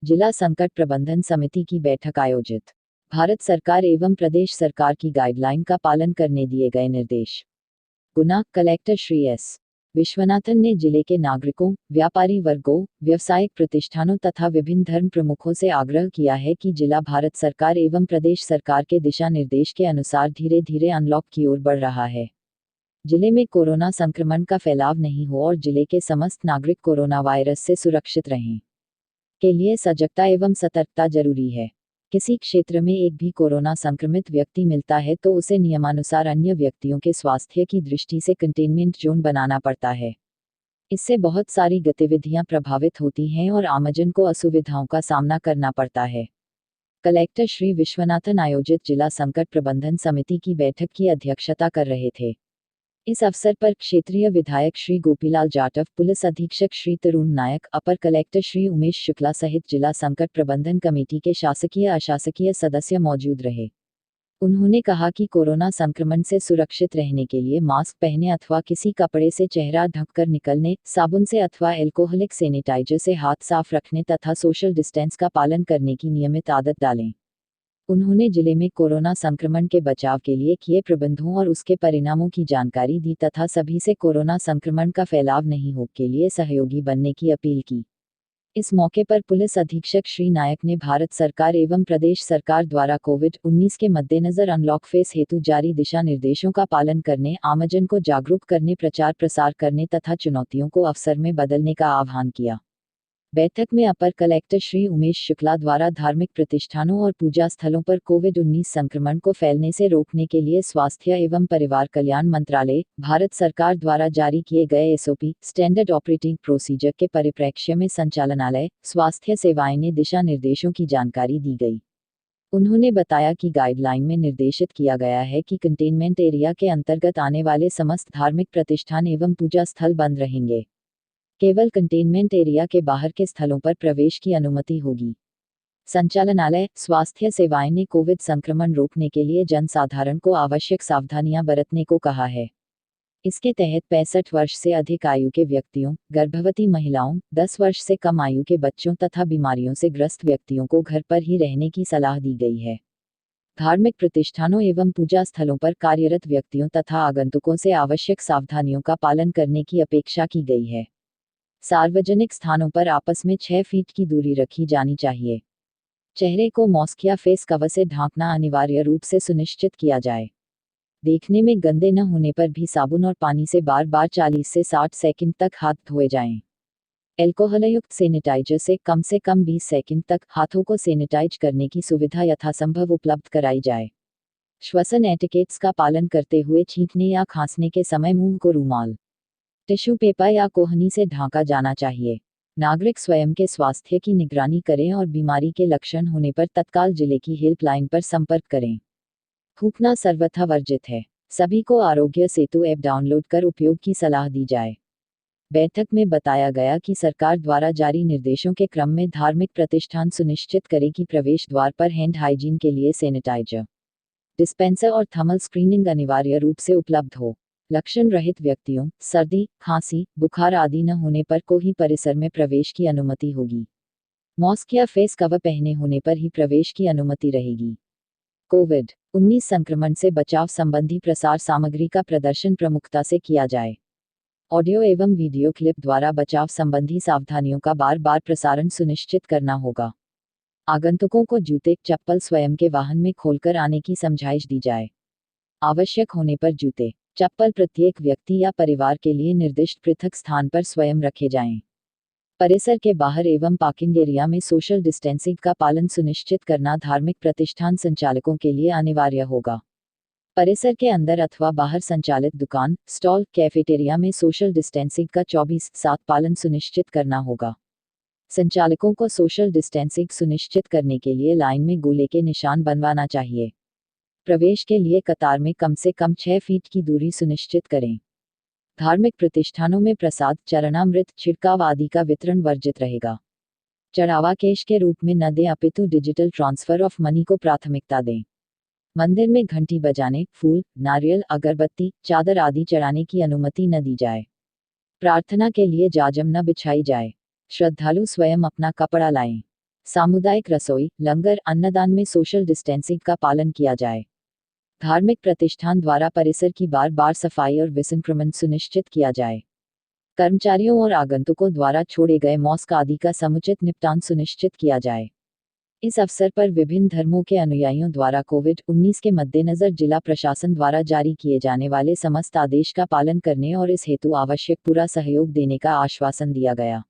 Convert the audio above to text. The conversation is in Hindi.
जिला संकट प्रबंधन समिति की बैठक आयोजित। भारत सरकार एवं प्रदेश सरकार की गाइडलाइन का पालन करने दिए गए निर्देश। गुना कलेक्टर श्री एस विश्वनाथन ने जिले के नागरिकों, व्यापारी वर्गों, व्यावसायिक प्रतिष्ठानों तथा विभिन्न धर्म प्रमुखों से आग्रह किया है कि जिला भारत सरकार एवं प्रदेश सरकार के दिशा निर्देश के अनुसार धीरे धीरे अनलॉक की ओर बढ़ रहा है। जिले में कोरोना संक्रमण का फैलाव नहीं हो और जिले के समस्त नागरिक कोरोना वायरस से सुरक्षित रहें के लिए सजगता एवं सतर्कता जरूरी है। किसी क्षेत्र में एक भी कोरोना संक्रमित व्यक्ति मिलता है तो उसे नियमानुसार अन्य व्यक्तियों के स्वास्थ्य की दृष्टि से कंटेनमेंट जोन बनाना पड़ता है। इससे बहुत सारी गतिविधियां प्रभावित होती हैं और आमजन को असुविधाओं का सामना करना पड़ता है। कलेक्टर श्री विश्वनाथन आयोजित जिला संकट प्रबंधन समिति की बैठक की अध्यक्षता कर रहे थे। इस अवसर पर क्षेत्रीय विधायक श्री गोपीलाल जाटव, पुलिस अधीक्षक श्री तरुण नायक, अपर कलेक्टर श्री उमेश शुक्ला सहित जिला संकट प्रबंधन कमेटी के शासकीय अशासकीय सदस्य मौजूद रहे। उन्होंने कहा कि कोरोना संक्रमण से सुरक्षित रहने के लिए मास्क पहने अथवा किसी कपड़े से चेहरा ढककर निकलने, साबुन से अथवा एल्कोहलिक सैनिटाइजर से हाथ साफ रखने तथा सोशल डिस्टेंस का पालन करने की नियमित आदत डालें। उन्होंने जिले में कोरोना संक्रमण के बचाव के लिए किए प्रबंधों और उसके परिणामों की जानकारी दी तथा सभी से कोरोना संक्रमण का फैलाव नहीं हो के लिए सहयोगी बनने की अपील की। इस मौके पर पुलिस अधीक्षक श्री नायक ने भारत सरकार एवं प्रदेश सरकार द्वारा कोविड-19 के मद्देनजर अनलॉक फेस हेतु जारी दिशा निर्देशों का पालन करने, आमजन को जागरूक करने, प्रचार प्रसार करने तथा चुनौतियों को अवसर में बदलने का आह्वान किया। बैठक में अपर कलेक्टर श्री उमेश शुक्ला द्वारा धार्मिक प्रतिष्ठानों और पूजा स्थलों पर कोविड-19 संक्रमण को फैलने से रोकने के लिए स्वास्थ्य एवं परिवार कल्याण मंत्रालय, भारत सरकार द्वारा जारी किए गए एसओपी स्टैंडर्ड ऑपरेटिंग प्रोसीजर के परिप्रेक्ष्य में संचालनालय, स्वास्थ्य सेवाएं ने दिशा निर्देशों की जानकारी दी गई। उन्होंने बताया कि गाइडलाइन में निर्देशित किया गया है कि कंटेनमेंट एरिया के अंतर्गत आने वाले समस्त धार्मिक प्रतिष्ठान एवं पूजा स्थल बंद रहेंगे। केवल कंटेनमेंट एरिया के बाहर के स्थलों पर प्रवेश की अनुमति होगी। संचालनालय, स्वास्थ्य सेवाएं ने कोविड संक्रमण रोकने के लिए जनसाधारण को आवश्यक सावधानियां बरतने को कहा है। इसके तहत 65 वर्ष से अधिक आयु के व्यक्तियों, गर्भवती महिलाओं, 10 वर्ष से कम आयु के बच्चों तथा बीमारियों से ग्रस्त व्यक्तियों को घर पर ही रहने की सलाह दी गई है। धार्मिक प्रतिष्ठानों एवं पूजा स्थलों पर कार्यरत व्यक्तियों तथा आगंतुकों से आवश्यक सावधानियों का पालन करने की अपेक्षा की गई है। सार्वजनिक स्थानों पर आपस में 6 फीट की दूरी रखी जानी चाहिए। चेहरे को मास्क या फेस कवर से ढांकना अनिवार्य रूप से सुनिश्चित किया जाए। देखने में गंदे न होने पर भी साबुन और पानी से बार बार 40 से 60 सेकंड तक हाथ धोए जाएं। एल्कोहलयुक्त सैनिटाइजर से कम 20 सेकंड तक हाथों को सैनिटाइज करने की सुविधा यथासंभव उपलब्ध कराई जाए। श्वसन एटिकेट्स का पालन करते हुए छींकने या खांसने के समय मुंह को रूमाल, टिश्यू पेपर या कोहनी से ढांका जाना चाहिए। नागरिक स्वयं के स्वास्थ्य की निगरानी करें और बीमारी के लक्षण होने पर तत्काल जिले की हेल्पलाइन पर संपर्क करें। थूकना सर्वथा वर्जित है। सभी को आरोग्य सेतु ऐप डाउनलोड कर उपयोग की सलाह दी जाए। बैठक में बताया गया कि सरकार द्वारा जारी निर्देशों के क्रम में धार्मिक प्रतिष्ठान सुनिश्चित करें कि प्रवेश द्वार पर हैंड हाइजीन के लिए सैनिटाइजर, डिस्पेंसर और थर्मल स्क्रीनिंग अनिवार्य रूप से उपलब्ध हो। लक्षण रहित व्यक्तियों, सर्दी, खांसी, बुखार आदि न होने पर को ही परिसर में प्रवेश की अनुमति होगी। मास्क या फेस कवर पहने होने पर ही प्रवेश की अनुमति रहेगी। कोविड-19 संक्रमण से बचाव संबंधी प्रसार सामग्री का प्रदर्शन प्रमुखता से किया जाए। ऑडियो एवं वीडियो क्लिप द्वारा बचाव संबंधी सावधानियों का बार बार प्रसारण सुनिश्चित करना होगा। आगंतुकों को जूते, चप्पल स्वयं के वाहन में खोलकर आने की समझाइश दी जाए। आवश्यक होने पर जूते, चप्पल प्रत्येक व्यक्ति या परिवार के लिए निर्दिष्ट पृथक स्थान पर स्वयं रखे जाएं। परिसर के बाहर एवं पार्किंग एरिया में सोशल डिस्टेंसिंग का पालन सुनिश्चित करना धार्मिक प्रतिष्ठान संचालकों के लिए अनिवार्य होगा। परिसर के अंदर अथवा बाहर संचालित दुकान, स्टॉल, कैफेटेरिया में सोशल डिस्टेंसिंग का 24/7 पालन सुनिश्चित करना होगा। संचालकों को सोशल डिस्टेंसिंग सुनिश्चित करने के लिए लाइन में गोले के निशान बनवाना चाहिए। प्रवेश के लिए कतार में कम से कम 6 फीट की दूरी सुनिश्चित करें। धार्मिक प्रतिष्ठानों में प्रसाद, चरणामृत, छिड़काव आदि का वितरण वर्जित रहेगा। चढ़ावा कैश के रूप में न दें अपितु डिजिटल ट्रांसफर ऑफ मनी को प्राथमिकता दें। मंदिर में घंटी बजाने, फूल, नारियल, अगरबत्ती, चादर आदि चढ़ाने की अनुमति न दी जाए। प्रार्थना के लिए जाजम न बिछाई जाए। श्रद्धालु स्वयं अपना कपड़ा लाएं। सामुदायिक रसोई, लंगर, अन्नदान में सोशल डिस्टेंसिंग का पालन किया जाए। धार्मिक प्रतिष्ठान द्वारा परिसर की बार बार सफाई और विसंक्रमण सुनिश्चित किया जाए। कर्मचारियों और आगंतुकों द्वारा छोड़े गए मॉस्क आदि का समुचित निपटान सुनिश्चित किया जाए। इस अवसर पर विभिन्न धर्मों के अनुयायियों द्वारा कोविड-19 के मद्देनजर जिला प्रशासन द्वारा जारी किए जाने वाले समस्त आदेश का पालन करने और इस हेतु आवश्यक पूरा सहयोग देने का आश्वासन दिया गया।